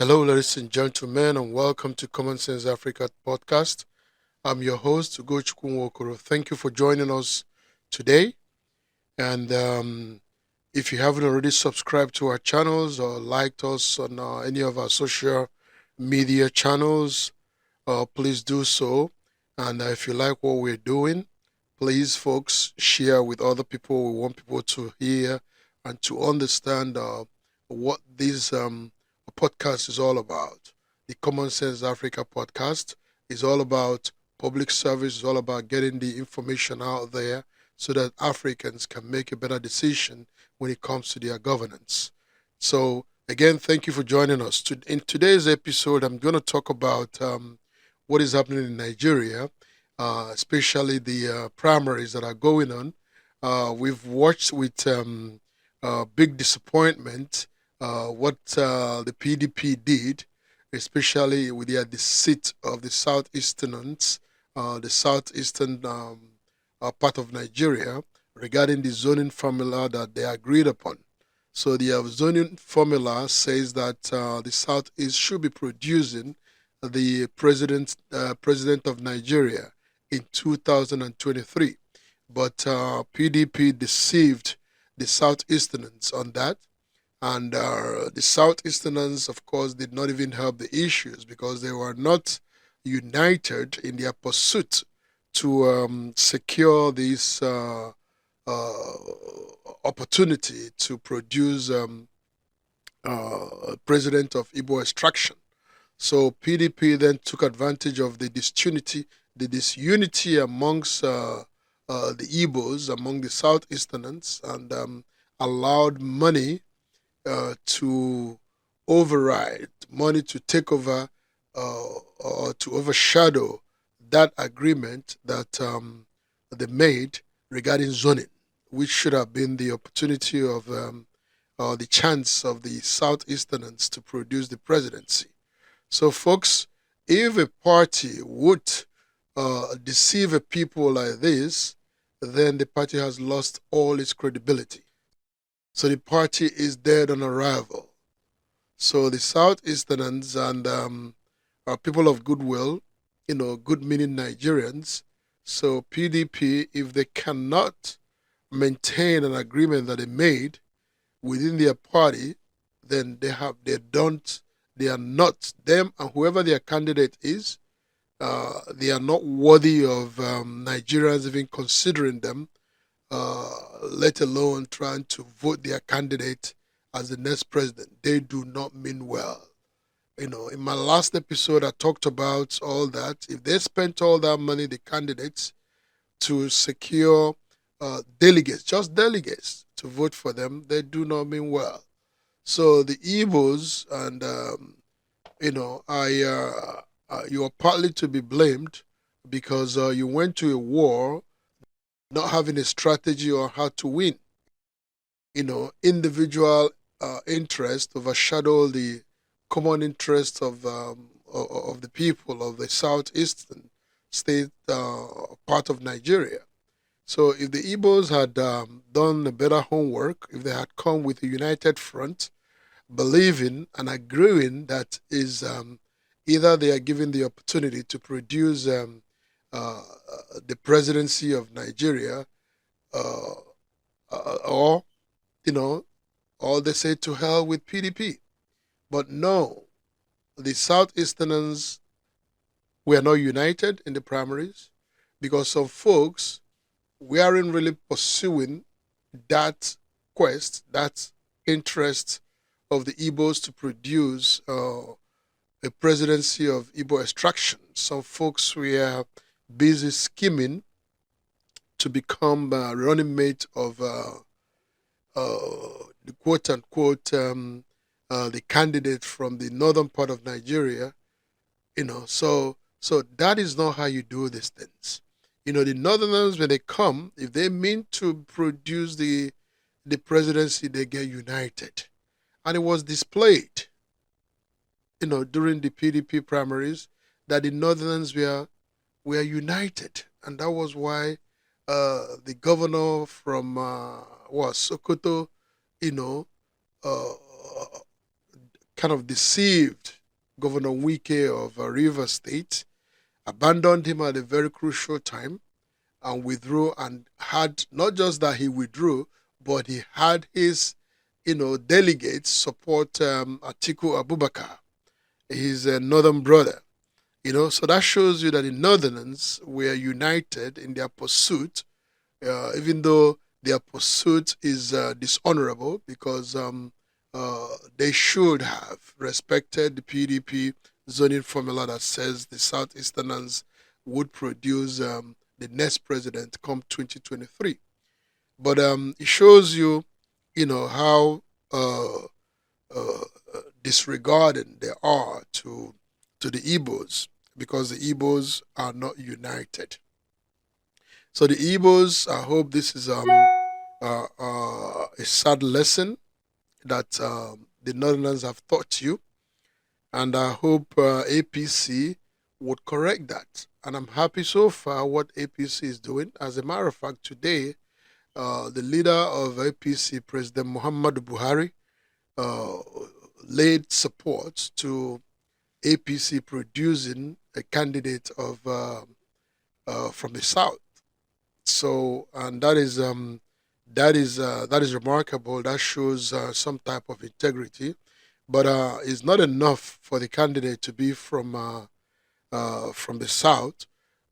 Hello, ladies and gentlemen, and welcome to Commonsense Africa podcast. I'm your host, Ugo Chukwunwokoro. Thank you for joining us today. And if you haven't already subscribed to our channels or liked us on any of our social media channels, please do so. And if you like what we're doing, please, folks, share with other people. We want people to hear and to understand what this podcast is all about. The Common Sense Africa podcast is all about public service, is all about getting the information out there so that Africans can make a better decision when it comes to their governance. So, again, thank you for joining us. In today's episode, I'm going to talk about what is happening in Nigeria, especially the primaries that are going on. We've watched with big disappointment what the PDP did, especially with the seat of the southeasterners, the southeastern part of Nigeria, regarding the zoning formula that they agreed upon. So the zoning formula says that the southeast should be producing the president of Nigeria in 2023, but PDP deceived the southeasterners on that, and the southeasterners, of course, did not even help the issues because they were not united in their pursuit to secure this uh, opportunity to produce president of Igbo extraction. So PDP then took advantage of the disunity amongst the Igbos, among the Southeasterners, and allowed money to override, money to take over or to overshadow that agreement that they made regarding zoning, which should have been the opportunity of or the chance of the Southeasterners to produce the presidency. So, folks, if a party would deceive a people like this, then the party has lost all its credibility. So the party is dead on arrival. So the Southeasterners and are people of goodwill, good meaning Nigerians. So PDP, if they cannot maintain an agreement that they made within their party, then they are not them and whoever their candidate is, they are not worthy of Nigerians even considering them, let alone trying to vote their candidate as the next president. They do not mean well. In my last episode, I talked about all that. If they spent all that money, the candidates, to secure delegates, just delegates, to vote for them, they do not mean well. So the Igbos and you are partly to be blamed because you went to a war not having a strategy on how to win. Individual interest overshadow the common interest of the people of the southeastern state part of Nigeria. So if the Igbos had done a better homework, if they had come with a united front, believing and agreeing that is either they are given the opportunity to produce uh, the presidency of Nigeria, uh, or you know, or they say to hell with PDP. But no, the Southeasterners were not united in the primaries because some folks weren't really pursuing that quest, that interest of the Igbos to produce a presidency of Igbo extraction. Some folks were busy scheming to become running mate of the quote unquote the candidate from the northern part of Nigeria. So that is not how you do these things. The northerners, when they come, if they mean to produce the presidency, they get united, and it was displayed, during the PDP primaries, that the northerners were united, and that was why the governor from was Sokoto, you know, uh, kind of deceived Governor Wike of Rivers State, abandoned him at a very crucial time, and withdrew, and had not just that he withdrew, but he had his, delegates support Atiku Abubakar, his northern brother. So that shows you that the Northerners were united in their pursuit, even though their pursuit is dishonorable, because they should have respected the PDP zoning formula that says the Southeasterners would produce the next president come 2023. But it shows you, how uh, uh, disregarding they are to the Igbos, because the Igbos are not united. So the Igbos, I hope this is a sad lesson that the Northerners have taught you, and I hope APC would correct that. And I'm happy so far what APC is doing. As a matter of fact, today, the leader of APC, President Muhammadu Buhari, uh, laid support to APC producing a candidate of from the south. So, and that is remarkable. That shows some type of integrity, but it's not enough for the candidate to be from the south,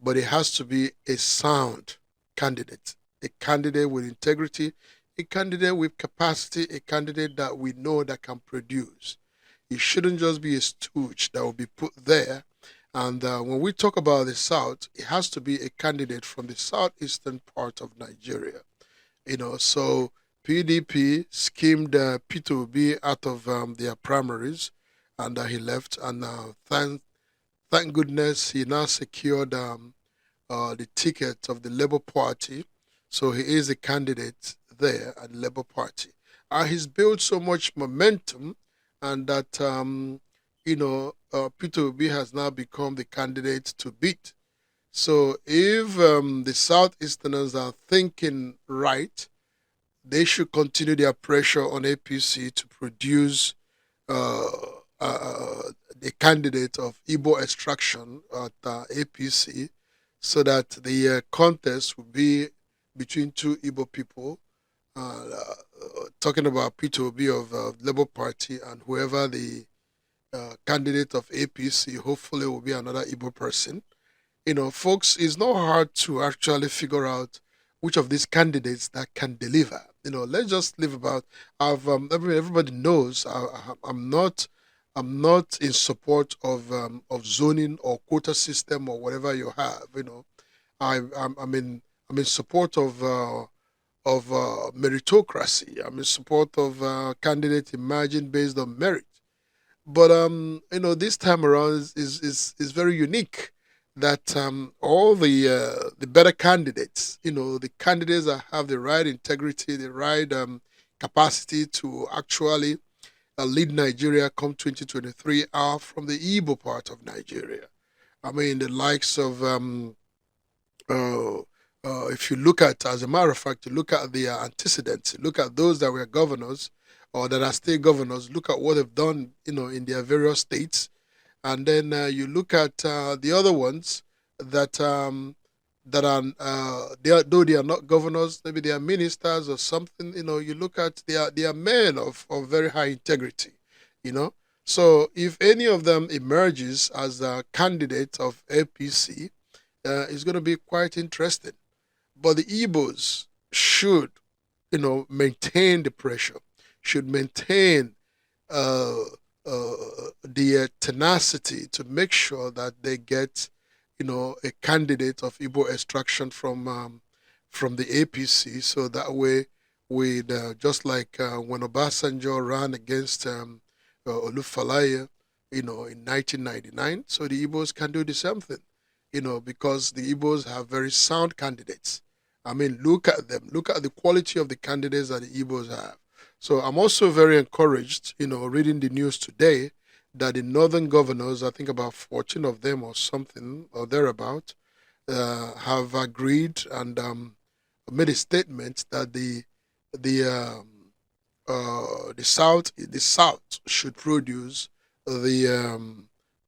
but it has to be a sound candidate, a candidate with integrity, a candidate with capacity, a candidate that we know that can produce. It shouldn't just be a stooge that will be put there. And when we talk about the South, it has to be a candidate from the southeastern part of Nigeria. So PDP schemed Peter Obi out of their primaries, and he left. And thank goodness he now secured the ticket of the Labour Party. So he is a candidate there at the Labour Party. He's built so much momentum, and that Peter Obi has now become the candidate to beat. So if the Southeasterners are thinking right, they should continue their pressure on APC to produce uh, a candidate of Igbo extraction at APC, so that the contest will be between two Igbo people, talking about Peter Obi of Labour Party, and whoever the candidate of APC hopefully will be another Igbo person. Folks, it's not hard to actually figure out which of these candidates that can deliver. Let's just live about. Everybody knows I'm not in support of zoning or quota system or whatever you have. I'm in support of meritocracy. I'm in support of candidates emerging based on merit. But this time around is very unique, that all the better candidates, the candidates that have the right integrity, the right capacity to actually lead Nigeria come 2023, are from the Igbo part of Nigeria. I mean, the likes of uh, if you look at, as a matter of fact, you look at the antecedents, look at those that were governors or that are still governors, look at what they've done, in their various states, and then you look at the other ones that though they are not governors, maybe they are ministers or something. You look at they are men of very high integrity. You know, so if any of them emerges as a candidate of APC, it's going to be quite interesting. But the Igbos should, maintain the pressure, should maintain uh, uh, the tenacity to make sure that they get, a candidate of Igbo extraction from the APC, so that way, with just like when Obasanjo ran against Olufalaye, in 1999, so the Igbos can do the same thing, because the Igbos have very sound candidates. I mean, look at them. Look at the quality of the candidates that the Igbos have. So I'm also very encouraged, reading the news today, that the northern governors, I think about 14 of them or something or thereabout, have agreed and made a statement that the the South should produce the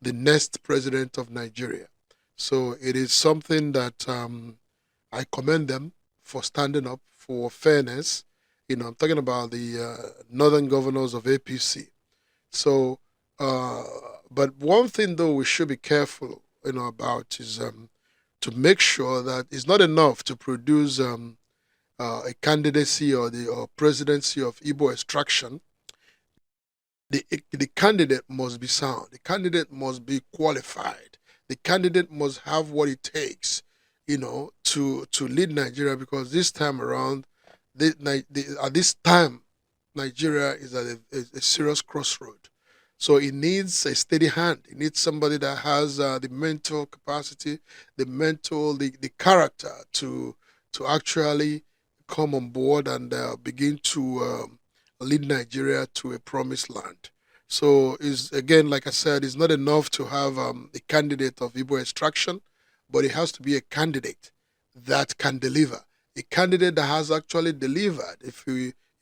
next president of Nigeria. So it is something that I commend them for standing up for fairness. I'm talking about the northern governors of APC. So, uh, but one thing though we should be careful, about is to make sure that it's not enough to produce a candidacy or the or presidency of Igbo extraction. The candidate must be sound. The candidate must be qualified. The candidate must have what it takes, to lead Nigeria. Because this time around, at this time, Nigeria is at a serious crossroad. So it needs a steady hand. It needs somebody that has the mental capacity, the character to actually come on board and begin to lead Nigeria to a promised land. So is again, like I said, it's not enough to have a candidate of Igbo extraction, but it has to be a candidate that can deliver, a candidate that has actually delivered. If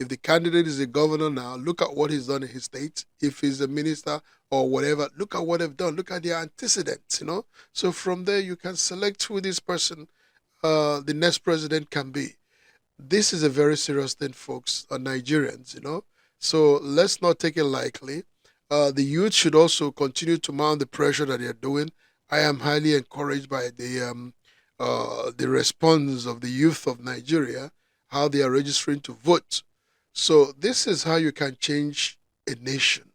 the candidate is a governor now, look at what he's done in his state. If he's a minister or whatever, look at what they've done. Look at their antecedents. So from there, you can select who this person, the next president, can be. This is a very serious thing, folks, Nigerians. So let's not take it lightly. The youth should also continue to mount the pressure that they're doing. I am highly encouraged by the response of the youth of Nigeria, how they are registering to vote. So this is how you can change a nation.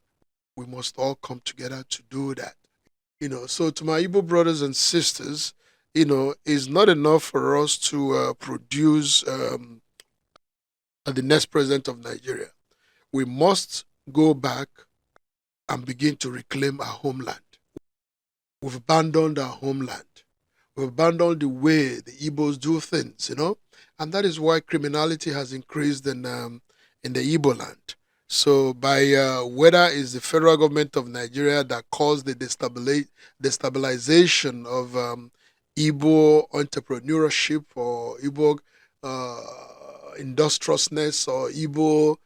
We must all come together to do that. So to my Igbo brothers and sisters, it's not enough for us to produce the next president of Nigeria. We must go back and begin to reclaim our homeland. We've abandoned our homeland. We've abandoned the way the Igbos do things. And that is why criminality has increased in the Igbo land. So, by whether it's the federal government of Nigeria that caused the destabilization of Igbo entrepreneurship or Igbo industriousness or Igbo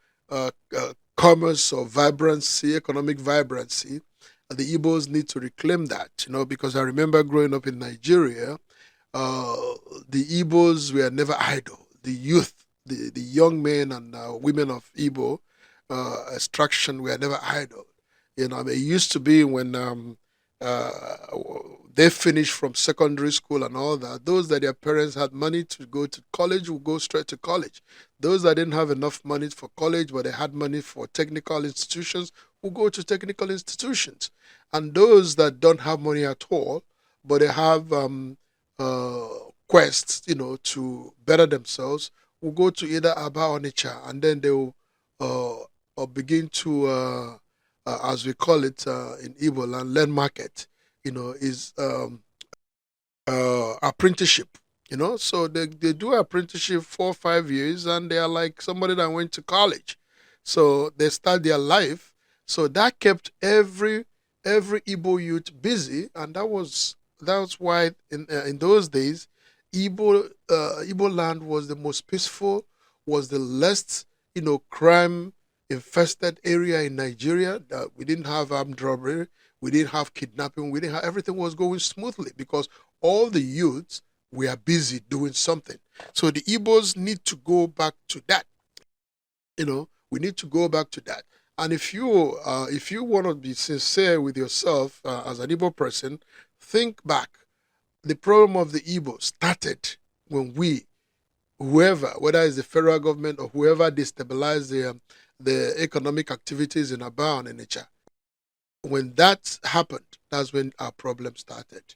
commerce or vibrancy, economic vibrancy, the Igbos need to reclaim that, because I remember growing up in Nigeria, uh, the Igbos were never idle. The youth, the young men and women of Igbo extraction were never idle. It used to be when uh, they finished from secondary school and all that. Those that their parents had money to go to college would go straight to college. Those that didn't have enough money for college, but they had money for technical institutions, will go to technical institutions. And those that don't have money at all, but they have uh, quests, to better themselves, will go to either Aba or Onitsha, and then they will begin to, as we call it in Igbo land, learn market. Is apprenticeship. So they do apprenticeship 4 or 5 years, and they are like somebody that went to college. So they start their life. So that kept every Igbo youth busy, and that's why in those days, Igbo land was the most peaceful, was the least crime infested area in Nigeria. That we didn't have armed robbery, we didn't have kidnapping, we didn't have everything was going smoothly because all the youths were busy doing something. So the Igbos need to go back to that. We need to go back to that. And if you want to be sincere with yourself as an Igbo person, think back. The problem of the Igbo started when whoever, whether it's the federal government or whoever destabilized the economic activities in Aba and Onitsha. When that happened, that's when our problem started.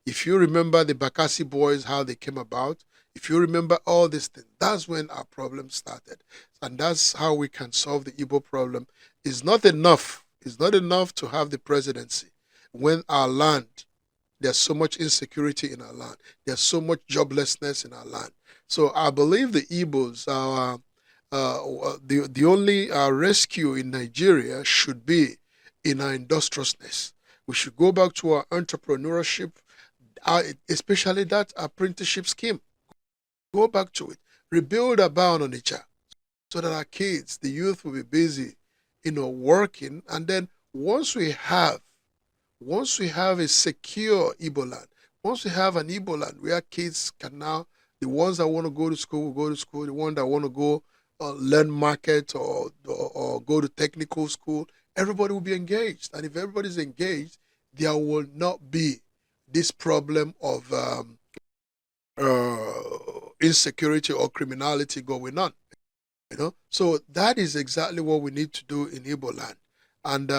If you remember the Bakassi boys, how they came about, if you remember all these things, that's when our problem started. And that's how we can solve the Igbo problem. It's not enough. It's not enough to have the presidency when our land, there's so much insecurity in our land. There's so much joblessness in our land. So I believe the Igbos are the only rescue in Nigeria should be in our industriousness. We should go back to our entrepreneurship, especially that apprenticeship scheme. Go back to it. Rebuild Aba and Onitsha. so that our kids, the youth, will be busy, working. And then once we have a secure Igbo land, once we have an Igbo land where kids can now, the ones that want to go to school will go to school, the ones that want to go learn market or go to technical school, everybody will be engaged. And if everybody's engaged, there will not be this problem of insecurity or criminality going on. So that is exactly what we need to do in Igbo land. And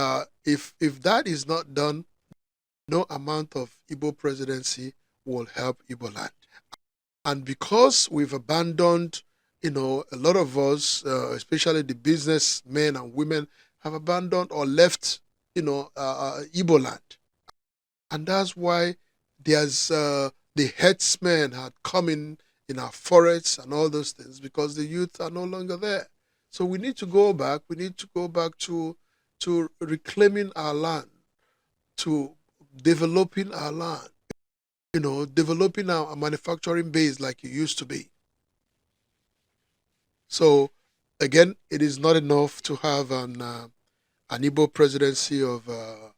if that is not done, no amount of Igbo presidency will help Igbo land. And because we've abandoned, a lot of us, especially the businessmen and women, have abandoned or left, Igbo land. And that's why there's the herdsmen had come in our forests and all those things, because the youth are no longer there. So we need to go back. We need to go back to reclaiming our land, to developing our land, developing our manufacturing base like it used to be. So again, it is not enough to have an Igbo presidency of a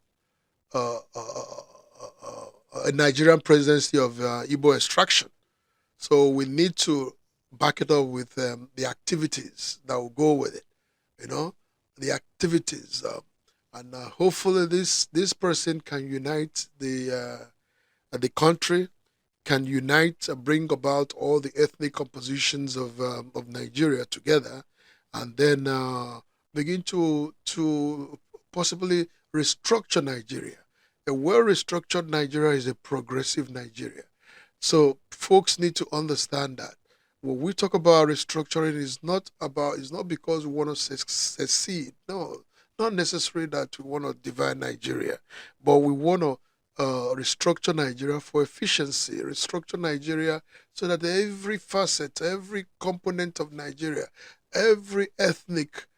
Nigerian presidency of Igbo extraction. So we need to back it up with the activities that will go with it. The activities, and hopefully this person can unite the country, can unite, bring about all the ethnic compositions of Nigeria together, and then begin to possibly restructure Nigeria. A well restructured Nigeria is a progressive Nigeria. So folks need to understand that when we talk about restructuring, it's not because we want to secede. No, not necessarily that we want to divide Nigeria, but we want to restructure Nigeria for efficiency, restructure Nigeria so that every facet, every component of Nigeria, every ethnic,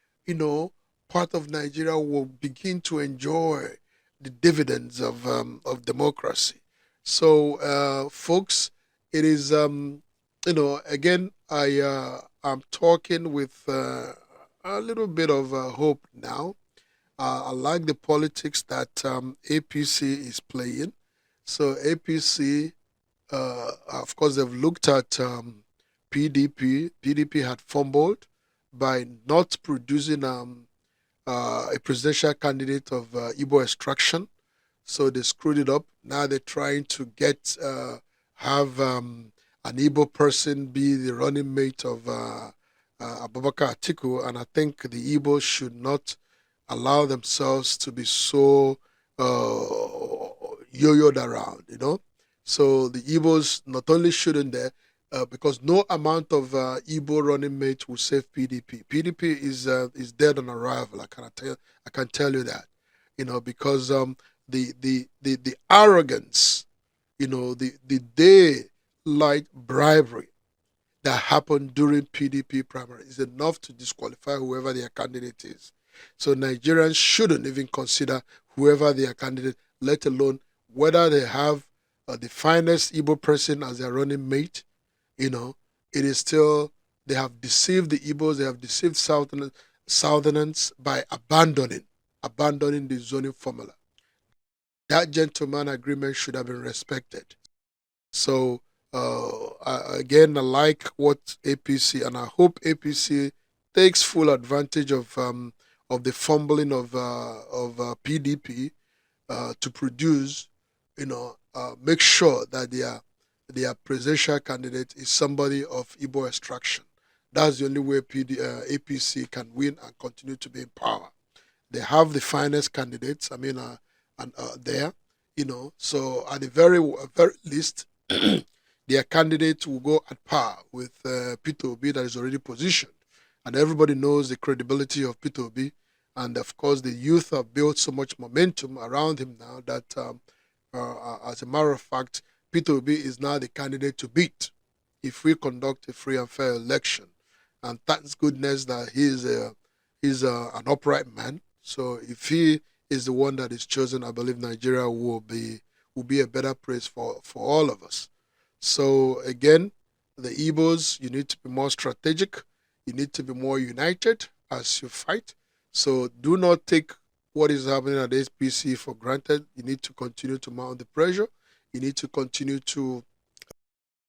part of Nigeria will begin to enjoy the dividends of democracy. So, folks, it is again, I'm talking with a little bit of hope now. I like the politics that APC is playing. So APC, of course, they've looked at PDP. PDP had fumbled by not producing a presidential candidate of Igbo extraction, so they screwed it up. Now they're trying to have an Igbo person be the running mate of Abubakar Atiku, and I think the Igbos should not allow themselves to be so yo-yoed around. So the Igbos not only shouldn't there, because no amount of Igbo running mate will save PDP. PDP is dead on arrival. I can tell you that, because the arrogance, the daylight bribery that happened during PDP primary is enough to disqualify whoever their candidate is. So Nigerians shouldn't even consider whoever their candidate, let alone whether they have the finest Igbo person as their running mate. It is still, they have deceived the Igbos, they have deceived Southerners by abandoning the zoning formula. That gentleman agreement should have been respected. So again, I like what APC, and I hope APC takes full advantage of the fumbling of PDP to produce, make sure that their presidential candidate is somebody of Igbo extraction. That's the only way APC can win and continue to be in power. They have the finest candidates. I mean, there, So at the very least, their candidate will go at par with Peter Obi that is already positioned, and everybody knows the credibility of Peter Obi. And of course, the youth have built so much momentum around him now that, as a matter of fact, Peter Obi is now the candidate to beat if we conduct a free and fair election. And thanks goodness that he's an upright man. So if he is the one that is chosen, I believe Nigeria will be a better place for all of us. So again, the Igbos, you need to be more strategic. You need to be more united as you fight. So do not take what is happening at APC for granted. You need to continue to mount the pressure. You need to continue to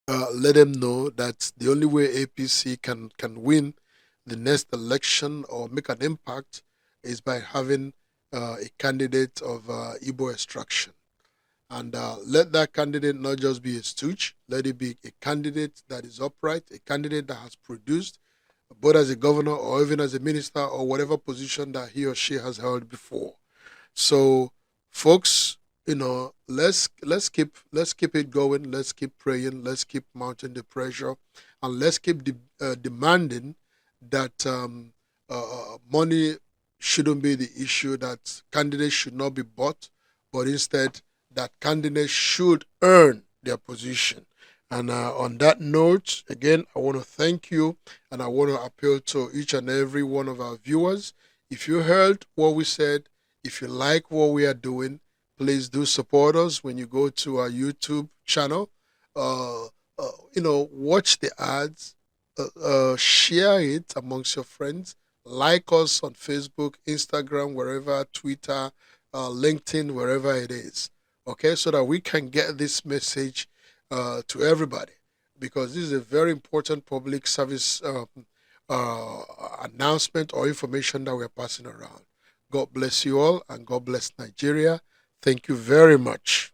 let them know that the only way APC can win the next election or make an impact is by having a candidate of Igbo extraction. And let that candidate not just be a stooge, let it be a candidate that is upright, a candidate that has produced, both as a governor or even as a minister or whatever position that he or she has held before. So, folks, let's keep it going. Let's keep praying. Let's keep mounting the pressure, and let's keep demanding that money shouldn't be the issue. That candidates should not be bought, but instead that candidates should earn their position. And on that note, again, I want to thank you, and I want to appeal to each and every one of our viewers. If you heard what we said, if you like what we are doing, please do support us when you go to our YouTube channel. Watch the ads, share it amongst your friends, like us on Facebook, Instagram, wherever, Twitter, LinkedIn, wherever it is. Okay, so that we can get this message to everybody, because this is a very important public service uh, announcement or information that we're passing around. God bless you all, and God bless Nigeria. Thank you very much.